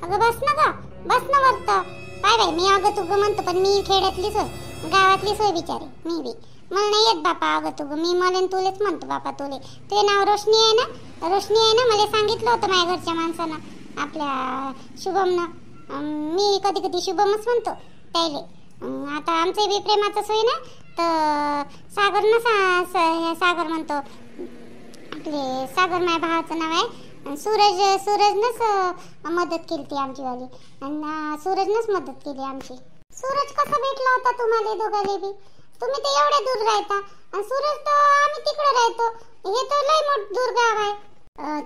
अगं बस ना ग, बस ना वरत. पाय बाई मी अगं तुग म्हणतो, पण मी खेड्यातली सोय, गावातली सोय बिचारी. मी बी मला नाही येत बापा अगं तुग. मी मला तुलेच म्हणतो बापा. तुझे नाव रोशनी आहे ना? रोशनी आहे ना? मला सांगितलं होतं माझ्या घरच्या माणसानं, आपल्या शुभमनं. मी कधी कधी शुभमच म्हणतो त्याले. आता आमचं बी प्रेमाचं सोय ना, तर सागर ना सागर म्हणतो. आपले सागर माझ्या भावाचं नाव आहे. सूरजनंच मदत केली ती आमची वाली, आणि सूरजनंच मदत केली आमची. सूरज कसा भेटला होता तुम्हाला दोघाले बी? तुम्ही तर एवढ्या दूर राहता, आणि सूरज तर आम्ही तिकडे राहतो. हे तर लय मोठ दूर गाव आहे.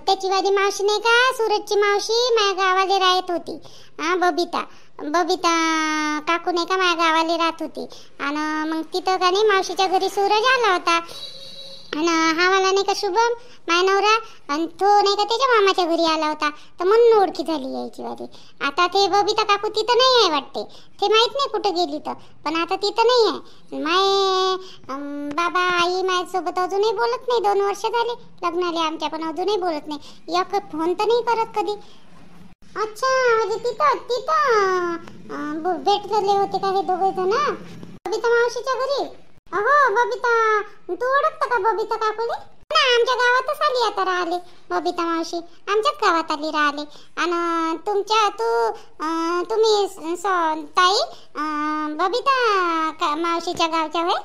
त्याची वाली मावशी नाही का, सूरजची मावशी माझ्या गावाला राहत होती. बबिता काकू नाही का माझ्या गावाला राहत होती. आणि मग तिथं का नाही मावशीच्या घरी सूरज आला होता. आणि हा वाला नाही का शुभम माझा नवरा, आणि तो नाही का त्याच्या मामाच्या घरी आला होता, तर म्हणून ओळखी झाली यायची वाली. आता ते बबिता काकू तिथं नाही आहे वाटते, ते माहित नाही कुठं गेली तर. पण आता तिथं नाही आहे. माय बाबा आई माझ्यासोबत अजूनही बोलत नाही. 2 वर्ष झाले लग्नाले आमच्या, पण अजूनही बोलत नाही. एक फोन तर नाही करत कधी. अच्छा, म्हणजे तिथं भेट झाले होते का हे दोघे जण बबिता मावशीच्या घरी? अहो बबिता, तू ओळखतं का बबिता काकूले? ना आमच्या गावातच आली आता राहिले. बबिता मावशी आमच्याच गावात आली राहिले. आणि तुम्ही ताई बबिता मावशीच्या गावच्या होय?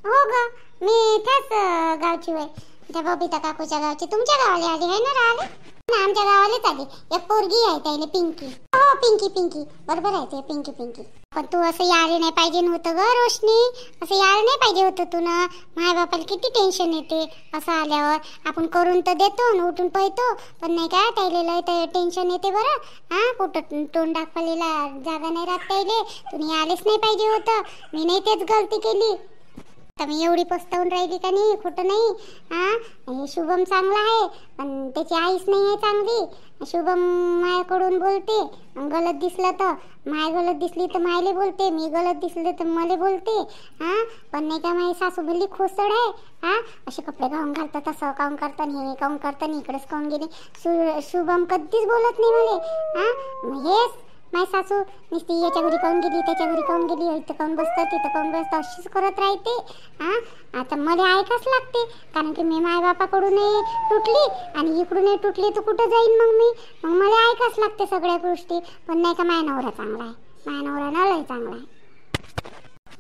हो ग, मी त्याच गावची होय, त्या बबिता काकूच्या गावची. तुमच्या गावाला आली आहे ना राहिले? आमच्या गावालाच आली. एक पोरगी आहे त्याने, पिंकी. हो पिंकी बरोबर आहे ते, पिंकी. पण तू असं यायला नाही पाहिजे नव्हतं ग रोशनी. असं यायला नाही पाहिजे होतं तू ना. माय बापाला किती टेन्शन येते असं आल्यावर. आपण करून तर देतो न उठून पळतो, पण नाही का त्याला लय टेन्शन येते बरं. कुठं तोंड दाखवलेला जागा नाही राहत त्याले. तुम्ही आलेच नाही पाहिजे होतं. मी नाही तेच गलती केली. तर मी एवढी पस्तावून राहिली का नाही? खोटं नाही. शुभम चांगला आहे, पण त्याची आईच नाही आहे चांगली. शुभम मायाकडून बोलते, गलत दिसलं तर माय गलत दिसली तर मायले बोलते, मी गलत दिसले तर मला बोलते. पण नाही का माझी सासू भल्ली खोसड आहे. असे कपडे काऊन घालतात, असं काऊन करतात, हे काऊन करतात, इकडेच काऊन गेली. शुभम कधीच बोलत नाही मला. हेच माझी सासू नुसती याच्या घरी काऊन गेली, त्याच्या घरी काऊन गेली, इथं काऊन बसतं, तिथं काऊन बसतं, अशीच करत राहते. आता मला ऐकाच लागते, कारण की मी माय बापाकडूनही तुटली आणि इकडूनही तुटली, तर कुठं जाईन मग मला ऐकाच लागते सगळ्या गोष्टी. पण नाही का माझा नवरा चांगला आहे. माझा नवरा ना लय चांगला आहे.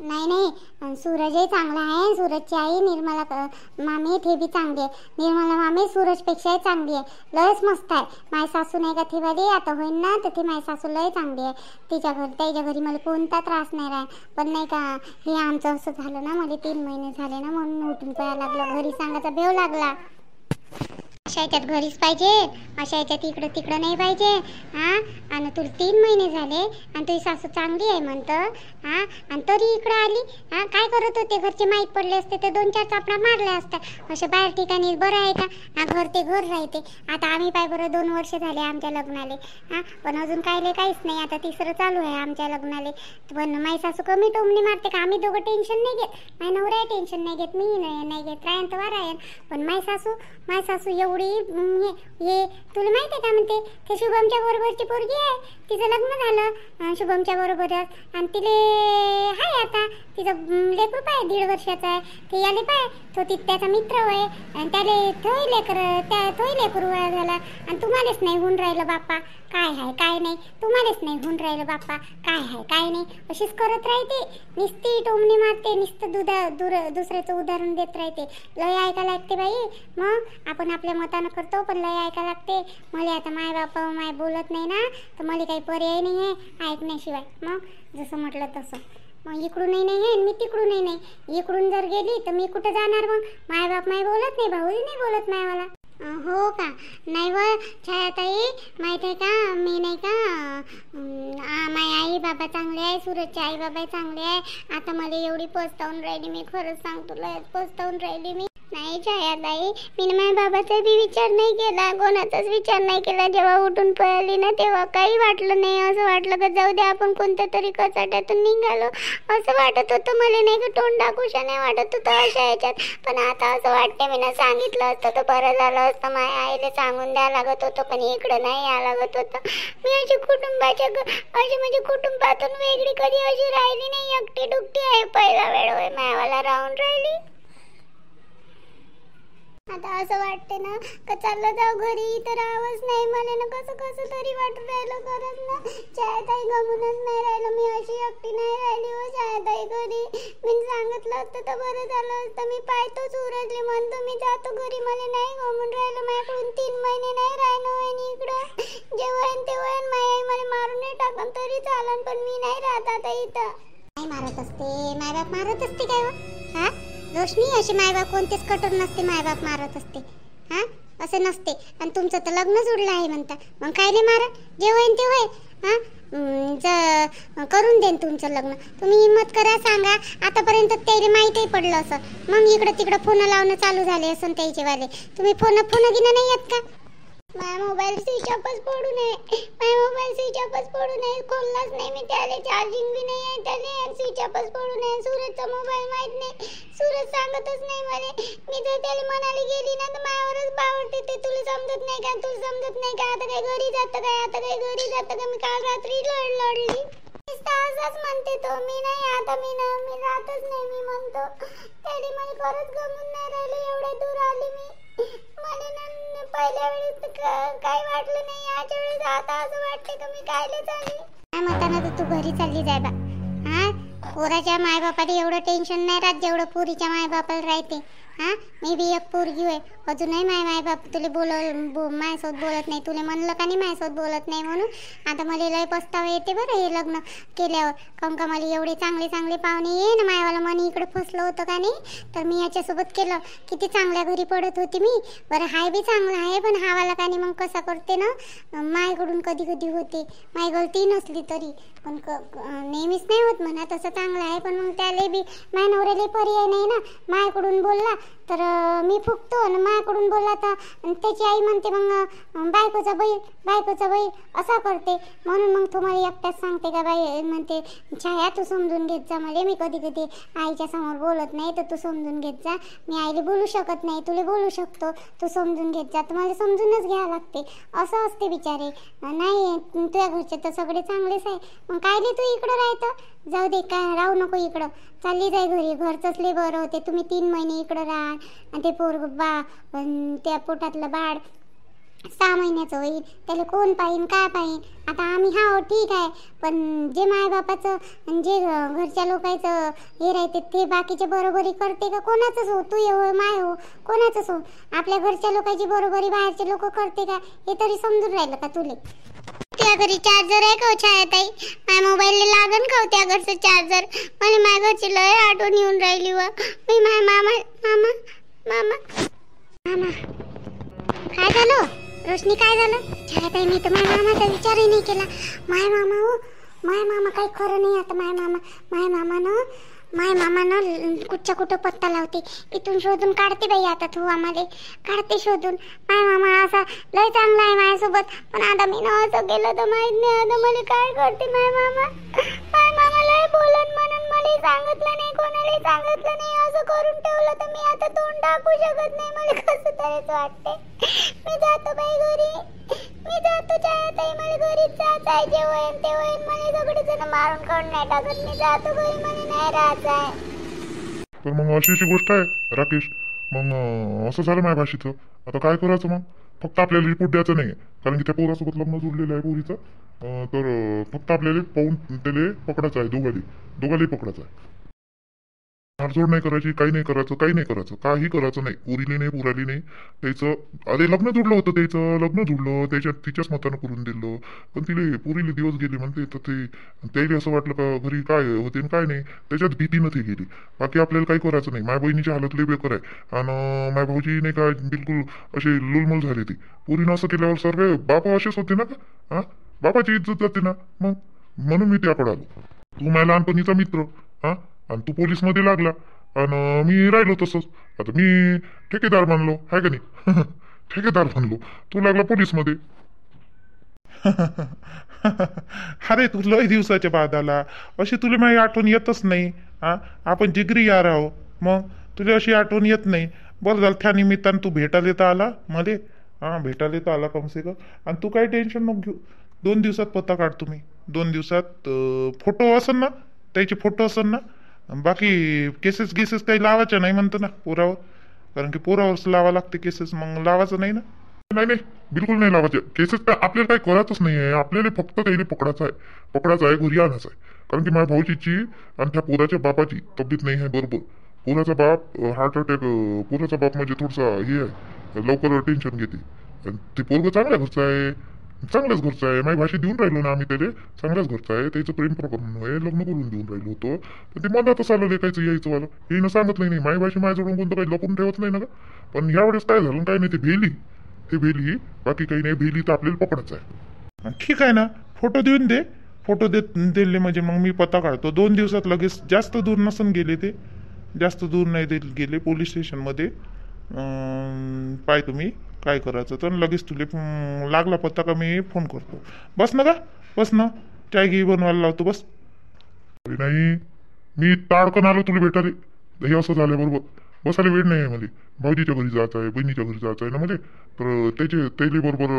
नाही सूरजही चांगला आहे. सूरजची आई निर्मला मामी ते बी चांगली आहे. निर्मला मामी सूरजपेक्षाही चांगली आहे. लयच मस्त आहे. माझी सासू नाही का ठेवाली आता होईन ना, तर ती माझी सासू लय चांगली आहे. त्याच्या घरी मला कोणता त्रास नाही राह. पण नाही का हे आमचं असं झालं ना, मला 3 महिने झाले ना, म्हणून उठून पळायला लागलं. घरी सांगायचा भेव लागला. अशा याच्यात घरीच पाहिजे, अशा याच्यात इकडं नाही पाहिजे. आणि तुला 3 महिने झाले आणि तुझी सासू चांगली आहे म्हणतं. आणि तरी इकडं आली. काय करत होते? घरचे माहीत पडले असते तर 2-4 चापडा मारल्या असत्या. अशा बाहेर ठिकाणी बरं आहे का? घर ते घर राहते. आता आम्ही पाय बरं 2 वर्ष झाले आमच्या लग्नाले. पण अजून काहीच नाही. आता 3रं चालू आहे आमच्या लग्नाले. पण माझी सासू कमी टोमणी मारते का? आम्ही दोघं टेन्शन नाही घेत. माझ्या नवऱ्याही टेन्शन नाही घेत, मी नाही घेत. रायन तर वारायन. पण माझी सासू एवढी हे तुला माहिती आहे का म्हणते? ते शुभमच्या बरोबरची पोरगी आहे, तिचं लग्न झालं शुभमच्या बरोबरच. आणि तिले हाय आता तिचं लेकरू पाय 1.5 वर्षाचा आहे. ते याले पाय तो त्याचा मित्र आहे, आणि त्याले थोई लेकरू झाला. आणि तुम्हालाच नाही होऊन राहिलं बाप्पा. काय आहे काय नाही, तुम्हालाच नाही होऊन राहिलं बाप्पा. काय आहे काय नाही, अशीच करत राहते. नुसती टोमणी मारते, नुसतं दुसऱ्याचं उदाहरण देत राहते. लय ऐका लागते बाई. मग आपण आपल्या मतानं करतो, पण लय ऐका लागते. मला आता माय बापा माय बोलत नाही ना, तर मला काही पर्याय नाही आहे ऐकण्याशिवाय. मग जसं म्हटलं तसं. मग इकडूनही नाही आहे, मी तिकडूनही नाही. इकडून जर गेली तर मी कुठं जाणार? मग माय बाप माय बोलत नाही, भाऊही नाही बोलत माय मला. हो का? नाही व छायाताई, माहीत आहे का, मी नाही का माझी आई बाबा चांगले आहे, सूरजचे आई बाबा चांगले आहे. आता मला एवढी पस्तावून राहिली, मी खरंच सांगतो लय पस्तावून राहिली मी. नाही छायाताई, मी माझ्या बाबाचा बी विचार नाही केला, कोणाचाच विचार नाही केला. जेव्हा उठून पळाली ना तेव्हा काही वाटलं नाही. असं वाटलं का जाऊ दे, आपण कोणत्या तरी कचाट्यातून निघालो असं वाटत होतं मला. नाही का तोंड दाखवूशा नाही वाटत होतं अशा याच्यात. पण आता असं वाटतं मी ना सांगितलं असतं तर बरं झालं असतं. माझ्या आईला सांगून द्या लागत होतं, पण इकडं नाही या लागत होतं. मी अशी कुटुंबाच्या अशी म्हणजे कुटुंबातून वेगळी कधी अशी राहिली नाही. एकटी दुकटी आहे, पहिला वेळ होय मायावाला राहून राहिली. आता असं वाटते ना का चाललं जाऊ घरी, तर आवाज नाही मला ना. कसं कसं तरी वाटून राहिलं खरंच ना. छायाताई गमूनच नाही राहिलं, मी अशी एकटी नाही राहिली हो छायाताई घरी. मी सांगितलं असतं तर बरं झालं असतं. मी पाहतो सूरजले म्हणतो मी जातो घरी, मला नाही गमून राहिलं. माझ्याकडून 3 महिने नाही राहिलं होईन इकडं. जेव्हा तेव्हा माझी आई मला मारून नाही टाकन तरी चालन, पण मी नाही राहत आता इथं. नाही मारत असते, मायबाप मारत असते काय हो? हा रोशनी, असे मायबाप कोणतेच कठोर नसते. मायबाप मारत असते हा, असे नसते. आणि तुमचं तर लग्न जुडलं आहे म्हणता, मग काय नाही मारत. जे होईन ते होईल. हा करून देईन तुमचं लग्न. तुम्ही हिम्मत करा, सांगा. आतापर्यंत त्याला माहितीही पडलं असं, मग इकडं तिकडं फोन लावणं चालू झाले असं त्याचे वाले. तुम्ही फोन घेणं नाही येत का? माझा मोबाईल स्विच ऑफच पडू नये, माझा मोबाईल स्विच ऑफच पडू नये. खोललाच नाही मी त्याला, चार्जिंग बी नाही आहे त्याला. स्विच ऑफच पडू नये. सूरजचा मोबाईल माहित नाही, सूरज सांगतच नाही मला. मी जर त्याला म्हणाली गेली ना तर माझ्यावरच बावरते ते. तुला समजत नाही का, तुला समजत नाही का? आता काय घरी जातं काय, आता काय घरी जातं का? मी काल रात्री लढली. असंच म्हणते तो. मी नाही आता, मी जातच नाही. मी म्हणतो त्याला मला खरंच गमून नाही राहिलं. एवढ्या दूर आली मी. मला ना पहिल्या वेळेस काही वाटलं नाही, याच्या वेळेस आता असं वाटते का मी कायले चालली. काय म्हणताना तर तू घरी चालली जाय बा. हा पोराच्या मायबापाला एवढं टेन्शन नाही राहत जेवढं पोरीच्या मायबापाला राहते. हा मी बी एक पोरगी होय, अजूनही मायबाप तुला माझ्यासोबत बोलत नाही. तुला म्हणलं का नाही माझ्यासोबत बोलत नाही म्हणून. आता मला लय पस्तावा येते बरं हे लग्न केल्यावर. काहून का मला एवढे चांगले चांगले पाहुणे ये ना. मायवाला मन इकडे फसलं होतं का नाही, तर मी याच्यासोबत केलं. किती चांगल्या घरी पडत होती मी. बरं हाय बी चांगला आहे, पण हावाला का नाही मग कसा करते ना मायकडून कधी कधी होते. माय गलती नसली तरी पण नेहमीच नाही होत म्हणा. तसं चांगलं आहे, पण मग त्याला बी माय नवऱ्याला पर्याय नाही ना. मायकडून बोलला तर मी फुकतो, आणि मायाकडून बोलला तर त्याची आई म्हणते मग बायकोचा बैल असा करते. म्हणून मग तुम्हाला एकट्याच सांगते का बाई, म्हणते छाया तू समजून घेत जा मला. मी कधी कधी आईच्या समोर बोलत नाही, तर तू समजून घेत जा. मी आईला बोलू शकत नाही, तुला बोलू शकतो, तू समजून घेत जा. तर मला समजूनच घ्यावं लागते. असं असते बिचारे. नाही तुझ्या घरचे तर सगळे चांगलेच आहे, मग कायले तू इकडं राहतं. जाऊ दे, काय राहू नको इकडं, चालली जाय घरी. घरचंच लय बरं होते. तुम्ही 3 महिने इकडं राहा, आणि ते त्या पोटातलं बाळ 6 महिन्याचं होईल. त्याला कोण पाहीन काय पाहीन. आता आम्ही हा ठीक आहे, पण जे मायबापाचं जे घरच्या लोकांचं हे राहते ते बाकीचे बरोबरी करते का? कोणाचंच हो, तू हो माय हो, कोणाचंच हो. आपल्या घरच्या लोकांची बरोबरी बाहेरचे लोक करते का, हे तरी समजून राहिलं का तुले? त्या घरी चार्जर आहे का छायाताई? माझ्या मोबाईलला लागन का त्या घरचं चार्जर? मला माझ्या घरची लय आठवण येऊन राहिली व मी मामा काय झालं रोशनी, काय झालं? छायाताई मी तर माझ्या मामाचा विचारही नाही केला. माय मामा हो, माय मामा काही खरं नाही. आता माय मामा ना कुठच्या कुठं पत्ता लावते. इथून शोधून काढते बाई. आता तू आम्हाला काढते शोधून. माय मामा असा लय चांगला आहे माझ्यासोबत, पण आता मी ना असं केलं तर माहित नाही आता मला काय करते. माय मामा लय बोलन म्हणून मला सांगितलं नाही, कोणाला सांगितलं नाही. असं करून ठेवलं तर मी आता तोंड टाकू शकत नाही. मला कसं तरीच वाटते. मी जातो बाई घरी, मी जातो छायाताई. मला घरीच जायचं आहे. जे होईन ते होईन. मला सगळेजण मारून काढून नाही टाकत. मी जातो घरी, मला नाही राहायचं आहे. तर मग अशी गोष्ट आहे राकेश. मग असं झालं माझ्या भाषेचं. आता काय करायचं मग? फक्त आपल्याला रिपोर्ट द्यायचं नाही, कारण की त्या पोरासोबत लग्न जुळलेलं आहे पोरीचं. तर फक्त आपल्याला पाहून त्याला पकडायचं आहे. दोघाली पकडायचं आहे. मारझोड नाही करायची, काही नाही करायचं, काही करायचं नाही. पोरीली नाही, पुराली नाही. त्याचं अरे लग्न जुडलं होतं, लग्न जुडलं त्याच्यात तिच्याच मतानं करून दिलं. पण तिले पुरीले दिवस गेले म्हणते, तर ते त्याला असं वाटलं का घरी काय होते काय नाही, त्याच्यात भीतीनं ती गेली. बाकी आपल्याला काही करायचं नाही. माझ्या बहिणीची हालत लई बेकार आहे, आणि माझ्या भाऊजी नाही का बिलकुल असे लुलमुल झाले. ती पुरीनं असं केल्यावर सर्व बापा असेच होते ना का? बापाची इज्जत जाते ना. मग म्हणून मी त्याकडे आलो. तू माझ्या लहानपणीचा मित्र, आणि तू पोलीस मध्ये लागला, आणि मी राहिलो तसंच. आता मी ठेकेदार बनलो आहे का नाही ठेकेदार बनलो, तू लागला पोलीसमध्ये. अरे तू लय दिवसाच्या बाद आला, अशी तुला माझी आठवण येतच नाही. हा, आपण जिगरी यार आहो, मग तुला अशी आठवण येत नाही. बरं झालं त्या निमित्तानं तू भेटायला तर आला मध्ये. हा, भेटायला तर आला कमसे कम. आणि तू काही टेन्शन नको घेऊ, 2 दिवसात पत्ता काढतो मी. 2 दिवसात फोटो असन ना, त्याचे फोटो असन ना. बाकी केसेस गिसेस काही लावायच्या नाही म्हणतो ना पोरावर, कारण की पोरावरच लावा लागते केसेस, मग लावायचं नाही ना. नाही नाही, बिलकुल नाही लावायचे केसेस. काय आपल्याला काही करायचंच नाही आहे, आपल्याला फक्त त्याला पकडायचं आहे, घरी आणायचं आहे. कारण की माझ्या भाऊजीची आणि त्या पोराच्या बापाची तब्येत नाही आहे बरोबर. पोराचा बाप हार्ट अटॅक, पोराचा बाप म्हणजे थोडासा हे आहे, लवकर टेन्शन घेते. आणि ते पोरगं चांगल्या घरचं आहे, चांगल्याच घरचं आहे. माझी भाषा देऊन राहिलो ना आम्ही त्याला, चांगल्याच घरचं आहे. त्याचं प्रेम प्रकरण आहे, लग्न करून देऊन राहिलो होतो. पण ते मधातच आलं लेखायचं यायचं वाला, हे सांगितलं नाही. माझी भाषा माझ्याजवळून कोणतं काही लपून ठेवत नाही ना का. पण ह्यावेळेस काय झालं काय नाही, ते भेली, बाकी काही नाही. भेली तर आपल्याला पकडायचं आहे. ठीक आहे ना, फोटो देऊन दे. फोटो दिले म्हणजे मग मी पत्ता काढतो 2 दिवसात लगेच. जास्त दूर नसन गेले ते, जास्त दूर नाही गेले पोलीस स्टेशनमध्ये. पाय तुम्ही काय करायचं तर लगेच तुले लागला पत्ता का मी फोन करतो. बस ना का, बस ना, चाय घी बनवायला लावतो बस. अरे नाही, मी ताडकन आलो तुला भेटाले, हे असं झालं बरोबर. बसायला वेळ नाही आहे मला, भाऊजीच्या घरी जायचं आहे, बहिणीच्या घरी जायचं आहे ना मला. तर त्याले बरोबर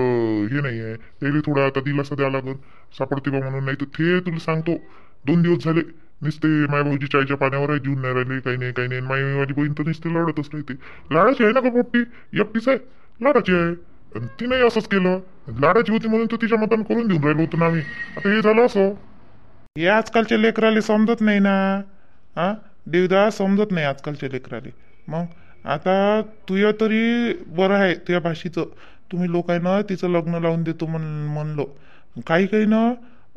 हे नाही आहे, त्याला थोडा आता दिलासा द्यावा लागल सापडते बा म्हणून. नाही तर ते तुला सांगतो 2 दिवस झाले नुसते माझ्या भाऊजी चायच्या पाण्यावर आहे, जीवन नाही राहिले, काही नाही. माझी बहीण तर नुसते लढतच राहते. लाडाची आहे ना का पोट्टी, एकटीच आहे, लाडाची आहे. आणि तिने असंच केलं, लाडाची होती म्हणून तर तिच्या मतानं करून देऊन राहिलो होतं ना आम्ही. आता हे झालं असं. हे आजकालच्या लेकराले समजत नाही ना. हा देवदास, समजत नाही आजकालच्या लेकराले. मग आता तुझ्या तरी बरं आहे तुझ्या भाषेचं, तुम्ही लोकांना तिचं लग्न लावून देतो म्हणलो. काही ना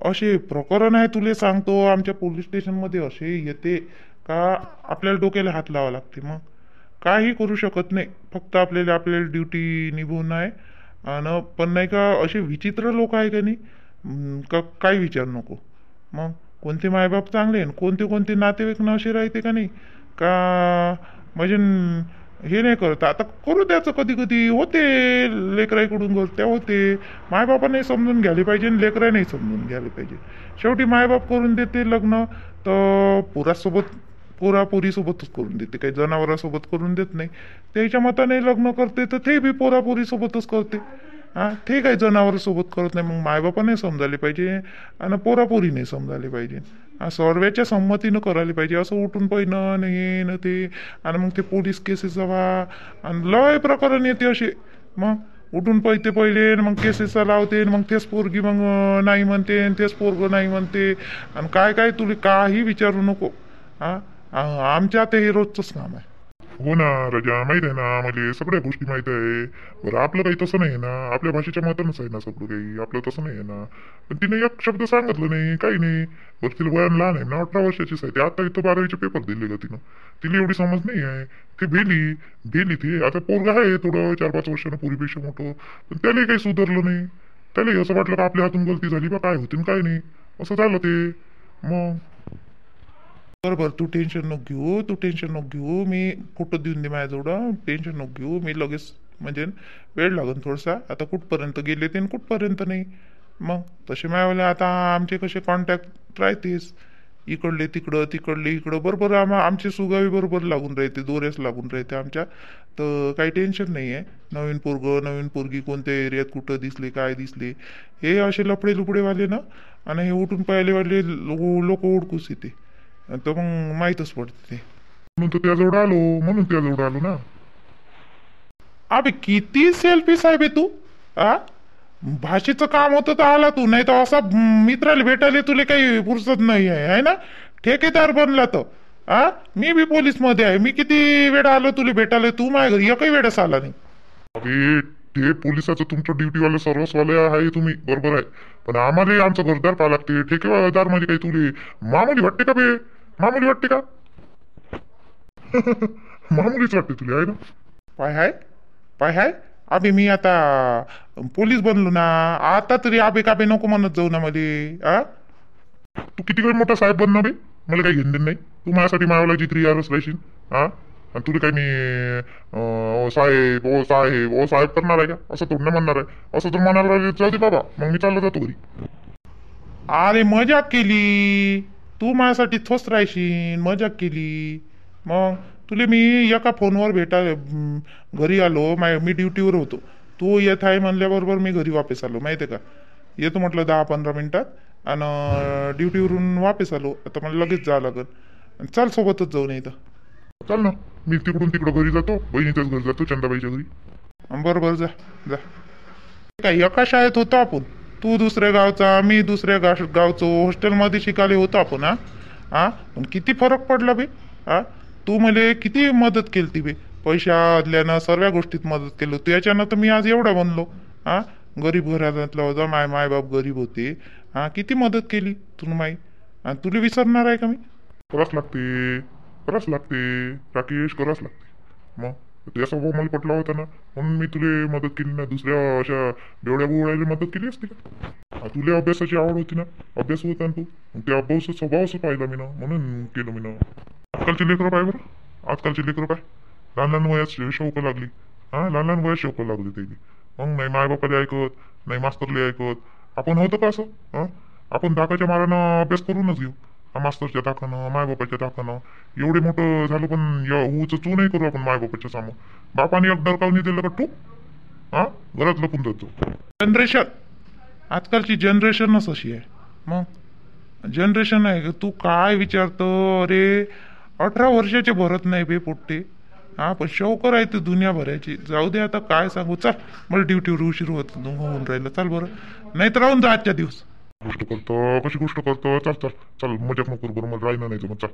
असे प्रकरण आहे, तुले सांगतो आमच्या पोलीस स्टेशनमध्ये असे येते का आपल्याला डोक्याला हात लावा लागते. मग काही करू शकत नाही, फक्त आपल्याला ड्युटी निभवून आहे. आणि पण नाही का असे विचित्र लोक आहे का नाही, का काही विचार नको. मग कोणते मायबाप चांगले कोणते नातेवाईक ना असे राहते का नाही का, म्हणजे हे नाही करत. आता करू द्यायचं, कधी कधी होते लेकराईकडून गलत्या होते. मायबापाने समजून घ्यायला पाहिजे आणि लेकराने समजून घ्यायला पाहिजे. शेवटी मायबाप करून देते लग्न तर पोरापोरीसोबतच करून देते, काही जनावरांसोबत करून देत नाही. त्याच्या मताने लग्न करते तर ते बी पोरापोरीसोबतच करते. हा, ते काही जनावरांसोबत करत नाही. मग मायबापाने समजायला पाहिजे आणि पोरापोरीने समजायला पाहिजे. सर्वांच्या संमतीनं करायला पाहिजे. असं उठून पहिनं हे न ते, आणि मग ते पोलीस केसेस जावा आणि लय प्रकरण येते असे. मग उठून पहिले मग केसेसचा लावते, मग तेच पोरगी मग नाही म्हणते, तेच पोरग नाही म्हणते. आणि काय तुला काही विचारू नको. हा, आमच्या आता हे रोजचंच काम आहे. हो ना राजा, माहित आहे ना मला सगळ्या गोष्टी माहित आहे. बरं आपलं काही तसं नाही ना, आपल्या भाषेच्या मतानच आहे ना सगळं काही, आपलं तसं नाही आहे ना. पण तिने एक शब्द सांगितलं नाही, काही नाही. बरं तिला वयान लहान आहे ना, 18 वर्षाचीच आहे. ते आता इथं 12वीचे पेपर दिले का तिनं, तिला एवढी समज नाही आहे. ते भेली ते आता पोरगा आहे थोडं 4-5 वर्षानं पोरीपेक्षा मोठं, पण त्यालाही काही सुधारलं नाही. त्यालाही असं वाटलं का आपल्या हातून गलती झाली बा, काय होती काय नाही, असं झालं ते. मग बरोबर, तू टेन्शन नको घेऊ. मी फोटो देऊन दे माझ्याजवळ, टेन्शन नको घेऊ. मी लगेच म्हणजे वेळ लागेल थोडासा. आता कुठपर्यंत गेले ते कुठपर्यंत नाही. मग तसे माझ्यावाले आता आमचे कसे कॉन्टॅक्ट राहतेच, इकडले इकडं बरोबर. आमचे सुगावी बरोबर लागून राहते, दोऱ्यास लागून राहते आमच्या. तर काही टेन्शन नाही आहे. नवीन पोरगी कोणत्या एरियात कुठं दिसले, काय दिसले, हे असे लुपडेवाले ना. आणि हे उठून पाहिलेवाले लोक ओळखूच येते, तर मग माहीतच पडते ते. म्हणून तर त्याजवळ आलो ना. अबे किती सेल्फी साहेब आहे तू. भाषेचं काम होतं तर आला तू, नाही तर असा मित्राला भेटायला तुला काही फुरसत नाही आहे ना. ठेकेदार बनला तर मी बी पोलीस मध्ये आहे. मी किती वेळा आलो तुला भेटायला, तू माझ्या घरी एकही वेळेस आला नाही. अरे ते पोलिसाचं तुमचं ड्युटीवाले सर्वस्वाले आहे तुम्ही, बरोबर आहे. पण आम्हाला आमचं घरदार पाहा लागते. ठेकेदार म्हणजे काही तुले मामुली वाटते का बे, मामुली वाटते का? मामुलीच वाटते तुला आहे ना. पाय हाय अबे, मी आता पोलीस बनलो ना. आता तरी आबे काबे नको म्हणत जाऊ ना मध्ये. तू किती वेळ मोठा साहेब बनणार बे, मला काही घेणं देणं नाही. तू माझ्यासाठी मायाला जित्री यारच राहशील. हा आणि तुला काही मी ओ साहेब ओ साहेब ओ साहेब करणार आहे का? असं थोडं म्हणणार आहे. असं तर म्हणायला लागले, जाऊ दे बाबा, मग मी चाललो जातो घरी. अरे मजाक केली, तू माझ्यासाठी थोस राहशील, मजाक केली. मग तुले मी एका फोनवर घरी आलो, मी ड्युटीवर होतो, तू येत आहे म्हणल्याबरोबर मी घरी वापस आलो, माहिती आहे का. येतो म्हटलं 10-15 मिनिटात, आणि ड्युटीवरून वापस आलो. आता मला लगेच जावं लागेल. चल सोबतच जाऊ नाही तर. चल ना, मी तिकडून तिकडं घरी जातो, बहिणीच्याच घरी जातो, चंदाबाईच्या घरी. बरोबर, जा जा. काय एका शाळेत होतो आपण, तू दुसऱ्या गावचा, मी दुसऱ्या गावचो, हॉस्टेलमध्ये शिकायला होतो आपण. हा हा पण किती फरक पडला बे. हा तू मला किती मदत केली ती बे, पैशा आदल्यानं सर्व गोष्टीत मदत केली तू, याच्यानं तर मी आज एवढा बनलो. हा गरीब घरातला होता, मायबाप गरीब होते. हा किती मदत केली तू माई, आणि तुला विसरणार आहे का मी. करावंच लागते, करावंच लागते राकेश, करावंच लागते. मग तुझ्या स्वभाव मला पटला होता ना, म्हणून मी तुला मदत केली ना. दुसऱ्या अशा बेवड्या बोवड्याला मदत केली असती का? तुला अभ्यासाची आवड होती ना, अभ्यास होता ना तू, मग ते अभ्यास स्वभाव असं पाहिला मी ना, म्हणून केलं मी ना. आजकालचे लेकरं पाय बरं, आजकालचे लेकरं पाय, लहान लहान वयात शौक लागली. हा लहान लहान वयात शौक लागली ते. मग नाही मायबापाला ऐकत, नाही मास्तरला ऐकत. आपण होतं का असं? हा आपण धाकाच्या मारानं अभ्यास करूनच घेऊ, मास्तरच्या धाकानं, मायबापाच्या धाकानं. एवढे मोठं झालं पण उच चू नाही करू आपण मायबापाच्या समोर. बापाने एक डरकावणी दिलं का तू हा घरात लपून जातो. जनरेशन, आजकालची जनरेशनच अशी आहे. मग जनरेशन आहे का, तू काय विचारतो. अरे 18 वर्षाचे भरत नाही बे पोट्टे. हा पण शौकर आहे ते दुनिया भरायची. जाऊ दे आता, काय सांगू. चल, मला ड्युटीवर उशीर होऊन राहिलं. चल बरं, नाही तर राहून जा आजच्या दिवस. गोष्ट करतो, कशी गोष्ट करतो. चल चल चल, मजाक नको करू बरं, मला राहिलं नाही तर मग चल.